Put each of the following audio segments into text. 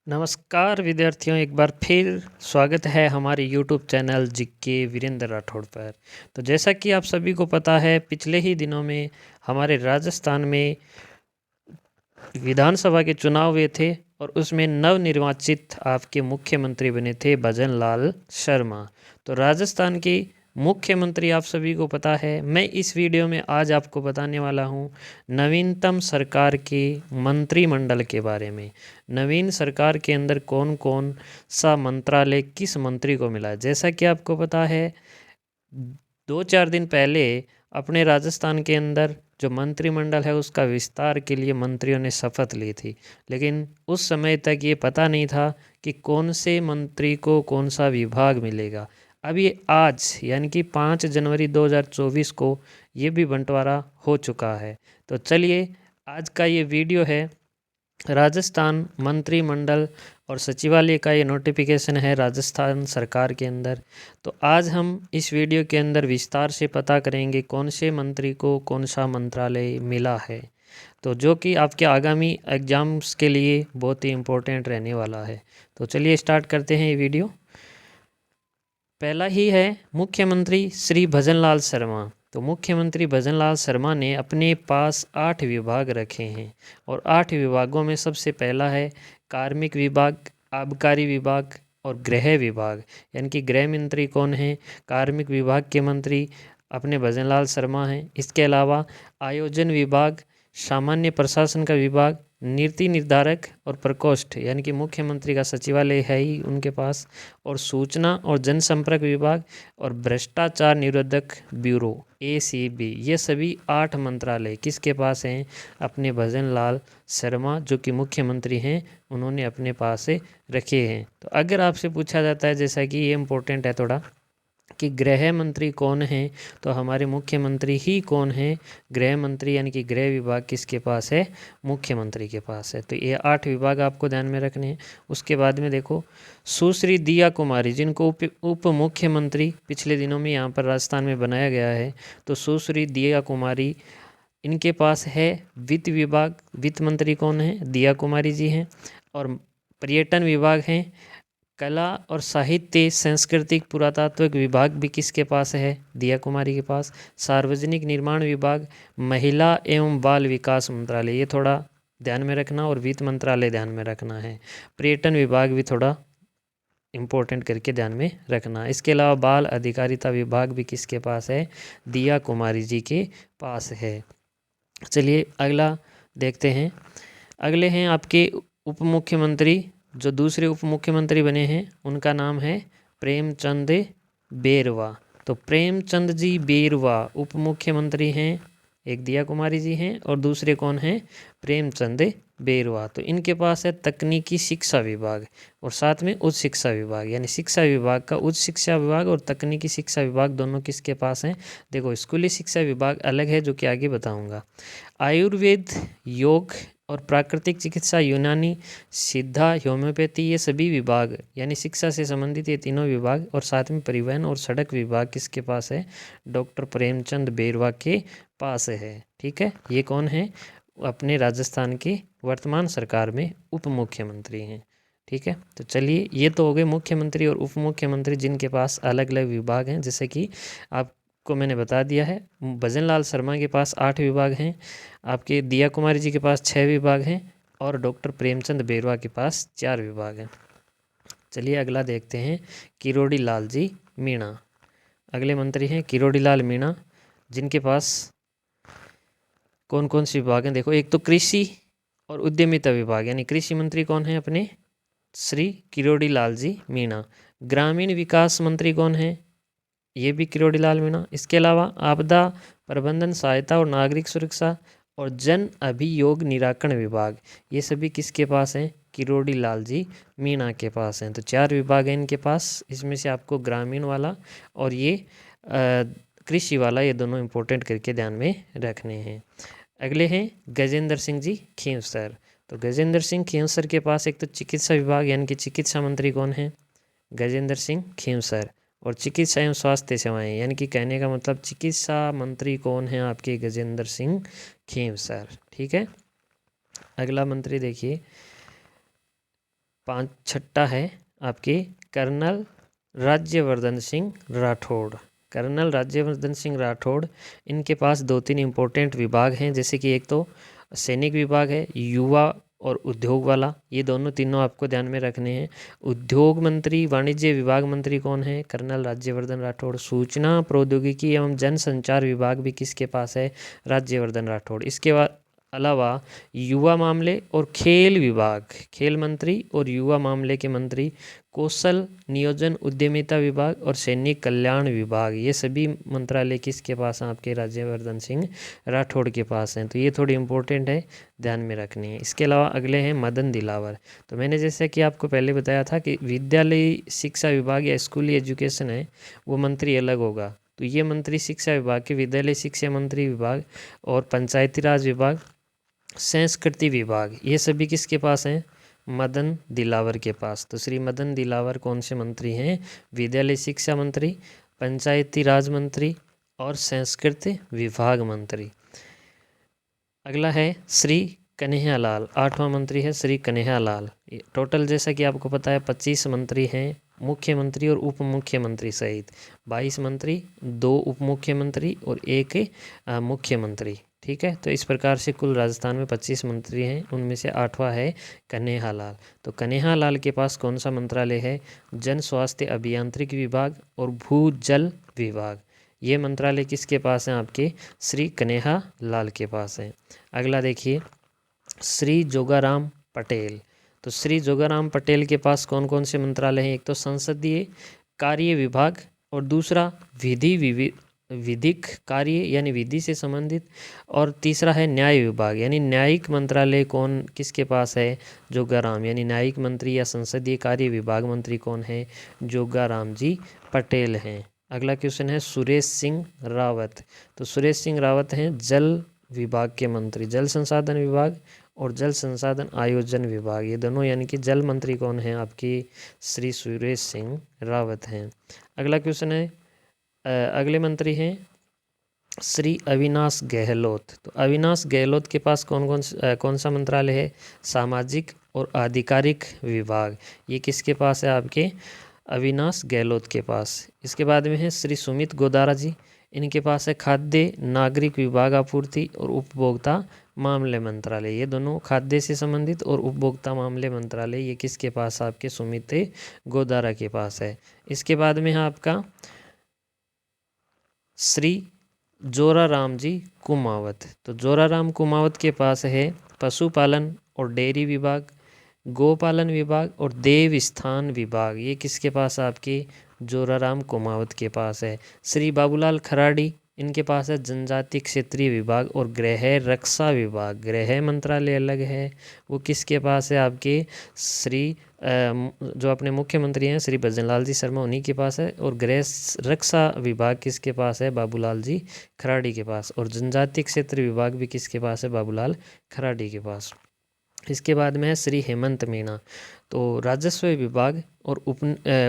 नमस्कार विद्यार्थियों, एक बार फिर स्वागत है हमारे YouTube channel GK Virendra Rathore पर। तो जैसा कि आप सभी को पता है, पिछले ही दिनों में हमारे राजस्थान में विधानसभा के चुनाव हुए थे और उसमें नवनिर्वाचित आपके मुख्यमंत्री बने थे भजन लाल शर्मा। तो राजस्थान के मुख्यमंत्री आप सभी को पता है। मैं इस वीडियो में आज आपको बताने वाला हूं नवीनतम सरकार के मंत्रिमंडल के बारे में। नवीन सरकार के अंदर कौन कौन सा मंत्रालय किस मंत्री को मिला। जैसा कि आपको पता है, 2-4 दिन पहले अपने राजस्थान के अंदर जो मंत्रिमंडल है उसका विस्तार के लिए मंत्रियों ने शपथ ली थी, लेकिन उस समय तक ये पता नहीं था कि कौन से मंत्री को कौन सा विभाग मिलेगा। अब ये आज यानी कि 5 जनवरी 2024 को ये भी बंटवारा हो चुका है। तो चलिए, आज का ये वीडियो है राजस्थान मंत्रिमंडल और सचिवालय का। ये नोटिफिकेशन है राजस्थान सरकार के अंदर। तो आज हम इस वीडियो के अंदर विस्तार से पता करेंगे कौन से मंत्री को कौन सा मंत्रालय मिला है, तो जो कि आपके आगामी एग्जाम्स के लिए बहुत ही इम्पोर्टेंट रहने वाला है। तो चलिए स्टार्ट करते हैं ये वीडियो। पहला ही है मुख्यमंत्री श्री भजन लाल शर्मा। तो मुख्यमंत्री भजन लाल शर्मा ने अपने पास 8 विभाग रखे हैं और 8 विभागों में सबसे पहला है कार्मिक विभाग, आबकारी विभाग और गृह विभाग। यानी कि गृह मंत्री कौन है? कार्मिक विभाग के मंत्री अपने भजन लाल शर्मा हैं। इसके अलावा आयोजन विभाग, सामान्य प्रशासन का विभाग, नीति निर्धारक और प्रकोष्ठ यानी कि मुख्यमंत्री का सचिवालय है ही उनके पास, और सूचना और जनसंपर्क विभाग और भ्रष्टाचार निरोधक ब्यूरो ACB। ये सभी 8 मंत्रालय किसके पास हैं? अपने भजन लाल शर्मा जो कि मुख्यमंत्री हैं, उन्होंने अपने पास से रखे हैं। तो अगर आपसे पूछा जाता है, जैसा कि ये इम्पोर्टेंट है थोड़ा, कि गृह मंत्री कौन हैं, तो हमारे मुख्यमंत्री ही कौन हैं? गृह मंत्री यानी कि गृह विभाग किसके पास है? मुख्यमंत्री के पास है। तो ये 8 विभाग आपको ध्यान में रखने हैं। उसके बाद में देखो, सुश्री दिया कुमारी, जिनको उप मुख्यमंत्री पिछले दिनों में यहाँ पर राजस्थान में बनाया गया है। तो सुश्री दिया कुमारी, इनके पास है वित्त विभाग। वित्त मंत्री कौन है? दिया कुमारी जी हैं। और पर्यटन विभाग हैं। कला और साहित्य सांस्कृतिक पुरातात्विक विभाग भी किसके पास है? दिया कुमारी के पास। सार्वजनिक निर्माण विभाग, महिला एवं बाल विकास मंत्रालय, ये थोड़ा ध्यान में रखना, और वित्त मंत्रालय ध्यान में रखना है। पर्यटन विभाग भी थोड़ा इम्पोर्टेंट करके ध्यान में रखना। इसके अलावा बाल अधिकारिता विभाग भी किसके पास है? दिया कुमारी जी के पास है। चलिए अगला देखते हैं। अगले हैं आपके उप मुख्यमंत्री। जो दूसरे उप मुख्यमंत्री बने हैं उनका नाम है प्रेमचंद बेरवा। तो प्रेमचंद जी बेरवा उप मुख्यमंत्री हैं। एक दिया कुमारी जी हैं और दूसरे कौन हैं? प्रेमचंद बेरवा। तो इनके पास है तकनीकी शिक्षा विभाग और साथ में उच्च शिक्षा विभाग। यानी शिक्षा विभाग का उच्च शिक्षा विभाग और तकनीकी शिक्षा विभाग दोनों किसके पास हैं? देखो, स्कूली शिक्षा विभाग अलग है जो कि आगे बताऊंगा। आयुर्वेद, योग और प्राकृतिक चिकित्सा, यूनानी, सिद्धा, होम्योपैथी, ये सभी विभाग यानी शिक्षा से संबंधित ये तीनों विभाग, और साथ में परिवहन और सड़क विभाग किसके पास है? डॉक्टर प्रेमचंद बेरवा के पास है। ठीक है, ये कौन है? अपने राजस्थान के वर्तमान सरकार में उप मुख्यमंत्री हैं। ठीक है, तो चलिए, ये तो हो गए मुख्यमंत्री और उप मुख्यमंत्री जिनके पास अलग अलग विभाग हैं। जैसे कि आपको मैंने बता दिया है, भजन लाल शर्मा के पास 8 विभाग हैं, आपके दिया कुमारी जी के पास 6 विभाग हैं, और डॉक्टर प्रेमचंद बेरवा के पास 4 विभाग हैं। चलिए अगला देखते हैं, किरोड़ी लाल जी मीणा। अगले मंत्री हैं किरोड़ी लाल मीणा, जिनके पास कौन कौन से विभाग हैं? देखो, एक तो कृषि और उद्यमिता विभाग, यानी कृषि मंत्री कौन है? अपने श्री किरोड़ी लाल जी मीणा। ग्रामीण विकास मंत्री कौन है? ये भी किरोड़ी लाल मीणा। इसके अलावा आपदा प्रबंधन, सहायता और नागरिक सुरक्षा और जन अभियोग निराकरण विभाग, ये सभी किसके पास हैं? किरोड़ी लाल जी मीणा के पास हैं। तो 4 विभाग हैं इनके पास। इसमें से आपको ग्रामीण वाला और ये कृषि वाला, ये दोनों इंपॉर्टेंट करके ध्यान में रखने हैं। अगले हैं गजेंद्र सिंह जी खींवसर। तो गजेंद्र सिंह खींवसर के पास एक तो चिकित्सा विभाग यानी कि चिकित्सा मंत्री कौन है? गजेंद्र सिंह खींवसर। और चिकित्सा एवं स्वास्थ्य सेवाएं, यानी कि कहने का मतलब चिकित्सा मंत्री कौन है? आपके गजेंद्र सिंह खींवसर। ठीक है, अगला मंत्री देखिए, छठा है आपके कर्नल राज्यवर्धन सिंह राठौड़। कर्नल राज्यवर्धन सिंह राठौड़, इनके पास 2-3 इम्पोर्टेंट विभाग हैं, जैसे कि एक तो सैनिक विभाग है, युवा और उद्योग वाला, ये दोनों तीनों आपको ध्यान में रखने हैं। उद्योग मंत्री, वाणिज्य विभाग मंत्री कौन है? कर्नल राज्यवर्धन राठौड़। सूचना प्रौद्योगिकी एवं जनसंचार विभाग भी किसके पास है? राज्यवर्धन राठौड़। इसके बाद अलावा युवा मामले और खेल विभाग, खेल मंत्री और युवा मामले के मंत्री, कौशल नियोजन उद्यमिता विभाग और सैनिक कल्याण विभाग, ये सभी मंत्रालय किसके पास हैं? आपके राज्यवर्धन सिंह राठौड़ के पास हैं। तो ये थोड़ी इंपॉर्टेंट है, ध्यान में रखनी है। इसके अलावा अगले हैं मदन दिलावर। तो मैंने जैसे कि आपको पहले बताया था कि विद्यालय शिक्षा विभाग या स्कूली एजुकेशन है, वो मंत्री अलग होगा। तो ये मंत्री शिक्षा विभाग के विद्यालय शिक्षा मंत्री विभाग और पंचायती राज विभाग, संस्कृति विभाग, ये सभी किसके पास हैं? मदन दिलावर के पास। तो श्री मदन दिलावर कौन से मंत्री हैं? विद्यालय शिक्षा मंत्री, पंचायती राज मंत्री और संस्कृति विभाग मंत्री। अगला है श्री कन्हैयालाल, 8वां मंत्री है श्री कन्हैयालाल। टोटल जैसा कि आपको पता है 25 मंत्री हैं, मुख्यमंत्री और उप मुख्यमंत्री सहित 22 मंत्री, 2 उप मुख्यमंत्री और 1 मुख्यमंत्री। ठीक है, तो इस प्रकार से कुल राजस्थान में 25 मंत्री हैं, उनमें से 8वां है कन्हैयालाल। तो कन्हैयालाल के पास कौन सा मंत्रालय है? जन स्वास्थ्य अभियांत्रिकी विभाग और भूजल विभाग, ये मंत्रालय किसके पास हैं? आपके श्री कन्हैयालाल के पास हैं। अगला देखिए श्री जोगाराम पटेल। तो श्री जोगाराम पटेल के पास कौन कौन से मंत्रालय हैं? एक तो संसदीय कार्य विभाग और दूसरा विधिक कार्य यानी विधि से संबंधित, और तीसरा है न्याय विभाग यानी न्यायिक मंत्रालय कौन किसके पास है? जोगाराम, यानी न्यायिक मंत्री या संसदीय कार्य विभाग मंत्री कौन है? जोगाराम जी पटेल हैं। अगला क्वेश्चन है सुरेश सिंह रावत। तो सुरेश सिंह रावत हैं जल विभाग के मंत्री, जल संसाधन विभाग और जल संसाधन आयोजन विभाग, ये दोनों यानी कि जल मंत्री कौन है? आपकी श्री सुरेश सिंह रावत हैं। अगला क्वेश्चन है अगले मंत्री हैं श्री अविनाश गहलोत। तो अविनाश गहलोत के पास कौन सा मंत्रालय है? सामाजिक और आधिकारिक विभाग, ये किसके पास है? आपके अविनाश गहलोत के पास। इसके बाद में है श्री सुमित गोदारा जी, इनके पास है खाद्य नागरिक विभाग आपूर्ति और उपभोक्ता मामले मंत्रालय, ये दोनों खाद्य से संबंधित और उपभोक्ता मामले मंत्रालय, ये किसके पास? आपके सुमित गोदारा के पास है। इसके बाद में है आपका श्री जोराराम जी कुमावत। तो जोराराम कुमावत के पास है पशुपालन और डेयरी विभाग, गोपालन विभाग और देवस्थान विभाग, ये किसके पास? आपके जोराराम कुमावत के पास है। श्री बाबूलाल खराड़ी, इनके पास है जनजाति क्षेत्रीय विभाग और गृह रक्षा विभाग, गृह मंत्रालय अलग है, वो किसके पास है? आपके श्री जो अपने मुख्यमंत्री हैं श्री भजनलाल जी शर्मा, उन्हीं के पास है। और गृह रक्षा विभाग किसके पास है? बाबूलाल जी खराड़ी के पास। और जनजाति क्षेत्र विभाग भी किसके पास है? बाबूलाल खराड़ी के पास। इसके बाद में है श्री हेमंत मीणा। तो राजस्व विभाग और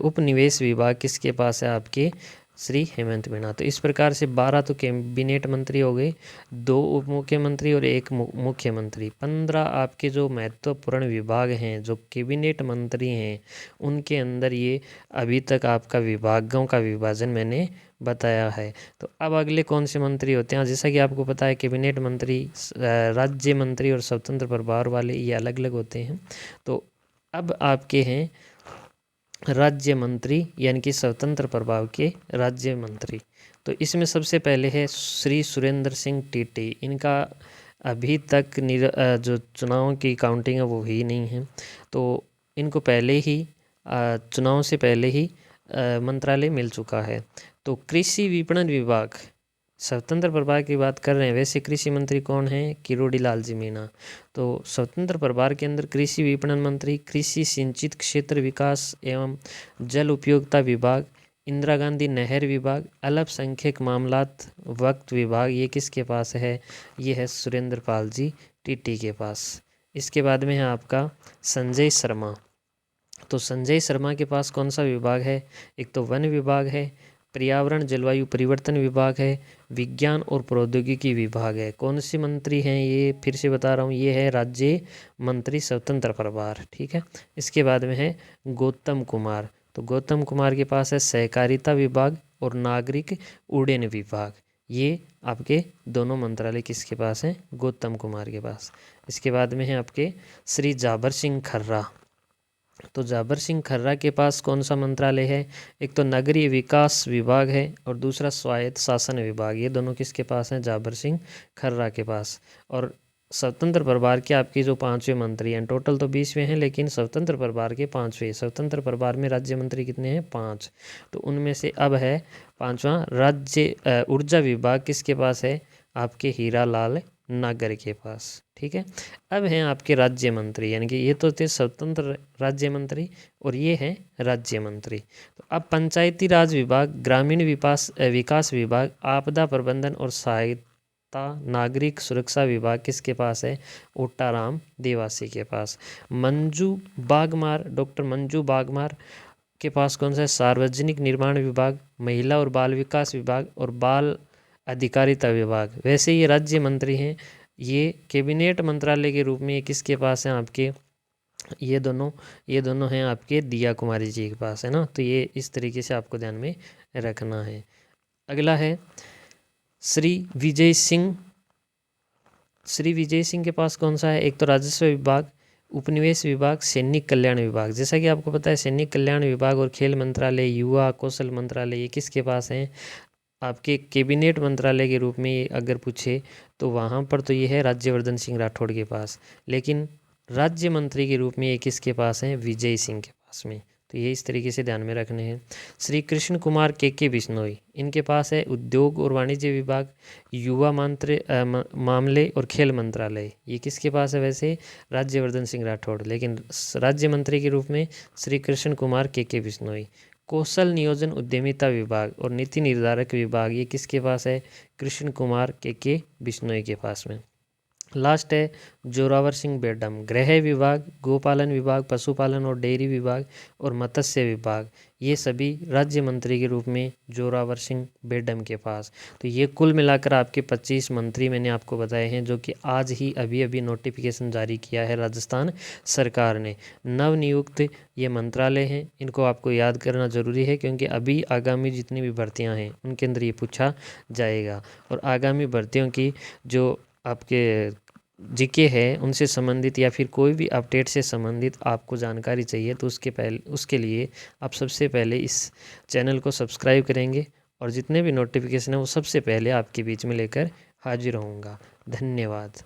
उपनिवेश विभाग किसके पास है? आपके श्री हेमंत मीणा। तो इस प्रकार से 12 तो कैबिनेट मंत्री हो गए, 2 उप मुख्यमंत्री और 1 मुख्यमंत्री। 15 आपके जो महत्वपूर्ण विभाग हैं, जो कैबिनेट मंत्री हैं, उनके अंदर ये अभी तक आपका विभागों का विभाजन मैंने बताया है। तो अब अगले कौन से मंत्री होते हैं? जैसा कि आपको पता है कैबिनेट मंत्री, राज्य मंत्री और स्वतंत्र प्रभार वाले, ये अलग अलग होते हैं। तो अब आपके हैं राज्य मंत्री यानी कि स्वतंत्र प्रभाव के राज्य मंत्री। तो इसमें सबसे पहले है श्री सुरेंद्र सिंह टीटी, इनका अभी तक जो चुनाव की काउंटिंग है वो हुई नहीं है, तो इनको पहले ही चुनाव से पहले ही मंत्रालय मिल चुका है। तो कृषि विपणन विभाग, स्वतंत्र प्रभार की बात कर रहे हैं, वैसे कृषि मंत्री कौन है? किरोड़ी लाल जी मीणा। तो स्वतंत्र प्रभार के अंदर कृषि विपणन मंत्री, कृषि सिंचित क्षेत्र विकास एवं जल उपयोगिता विभाग, इंदिरा गांधी नहर विभाग, अल्पसंख्यक मामलात वक्फ विभाग, ये किसके पास है? ये है सुरेंद्र पाल जी टीटी के पास। इसके बाद में है आपका संजय शर्मा। तो संजय शर्मा के पास कौन सा विभाग है? एक तो वन विभाग है, पर्यावरण जलवायु परिवर्तन विभाग है, विज्ञान और प्रौद्योगिकी विभाग है। कौन से मंत्री हैं ये, फिर से बता रहा हूँ, ये है राज्य मंत्री स्वतंत्र प्रभार, ठीक है। इसके बाद में है गौतम कुमार, तो गौतम कुमार के पास है सहकारिता विभाग और नागरिक उड्डयन विभाग। ये आपके दोनों मंत्रालय किसके पास हैं, गौतम कुमार के पास। इसके बाद में है आपके श्री जाबर सिंह खर्रा, तो जाबर सिंह खर्रा के पास कौन सा मंत्रालय है, एक तो नगरीय विकास विभाग है और दूसरा स्वायत्त शासन विभाग। ये दोनों किसके पास हैं, जाबर सिंह खर्रा के पास। और स्वतंत्र प्रभार के आपके जो 5वें मंत्री हैं, टोटल तो 20वें हैं लेकिन स्वतंत्र प्रभार के 5वें। स्वतंत्र प्रभार में राज्य मंत्री कितने हैं, 5, तो उनमें से अब है 5वां राज्य ऊर्जा विभाग किसके पास है, आपके हीरा लाल नागर के पास, ठीक है। अब हैं आपके राज्य मंत्री, यानी कि ये तो थे स्वतंत्र राज्य मंत्री और ये हैं राज्य मंत्री। तो अब पंचायती राज विभाग, ग्रामीण विकास विभाग, आपदा प्रबंधन और सहायता, नागरिक सुरक्षा विभाग किसके पास है, ओटाराम देवासी के पास। मंजू बागमार, डॉक्टर मंजू बागमार के पास कौन सा है, सार्वजनिक निर्माण विभाग, महिला और बाल विकास विभाग और बाल अधिकारिता विभाग। वैसे ये राज्य मंत्री हैं, ये कैबिनेट मंत्रालय के रूप में ये किसके पास हैं आपके, ये दोनों हैं आपके दिया कुमारी जी के पास, है ना। तो ये इस तरीके से आपको ध्यान में रखना है। अगला है श्री विजय सिंह। श्री विजय सिंह के पास कौन सा है, एक तो राजस्व विभाग, उपनिवेश विभाग, सैनिक कल्याण विभाग। जैसा कि आपको पता है सैनिक कल्याण विभाग और खेल मंत्रालय, युवा कौशल मंत्रालय, ये किसके पास हैं, आपके कैबिनेट मंत्रालय के रूप में अगर पूछे तो वहाँ पर तो ये है राज्यवर्धन सिंह राठौड़ के पास, लेकिन राज्य मंत्री के रूप में ये किसके पास हैं, विजय सिंह के पास में। तो ये इस तरीके से ध्यान में रखने हैं। श्री कृष्ण कुमार के बिश्नोई, इनके पास है उद्योग और वाणिज्य विभाग, युवा मामले और खेल मंत्रालय। ये किसके पास है, वैसे राज्यवर्धन सिंह राठौड़, लेकिन राज्य मंत्री के रूप में श्री कृष्ण कुमार के बिश्नोई। कौशल नियोजन उद्यमिता विभाग और नीति निर्धारक विभाग, ये किसके पास है, कृष्ण कुमार के बिश्नोई के पास में। लास्ट है जोरावर सिंह बेडम, गृह विभाग, गोपालन विभाग, पशुपालन और डेयरी विभाग और मत्स्य विभाग, ये सभी राज्य मंत्री के रूप में जोरावर सिंह बेडम के पास। तो ये कुल मिलाकर आपके 25 मंत्री मैंने आपको बताए हैं, जो कि आज ही अभी अभी नोटिफिकेशन जारी किया है राजस्थान सरकार ने। नवनियुक्त ये मंत्रालय हैं, इनको आपको याद करना ज़रूरी है क्योंकि अभी आगामी जितनी भी भर्तियाँ हैं उनके अंदर ये पूछा जाएगा। और आगामी भर्तियों की जो आपके जीके है उनसे संबंधित या फिर कोई भी अपडेट से संबंधित आपको जानकारी चाहिए तो उसके लिए आप सबसे पहले इस चैनल को सब्सक्राइब करेंगे और जितने भी नोटिफिकेशन है वो सबसे पहले आपके बीच में लेकर हाजिर होऊंगा। धन्यवाद।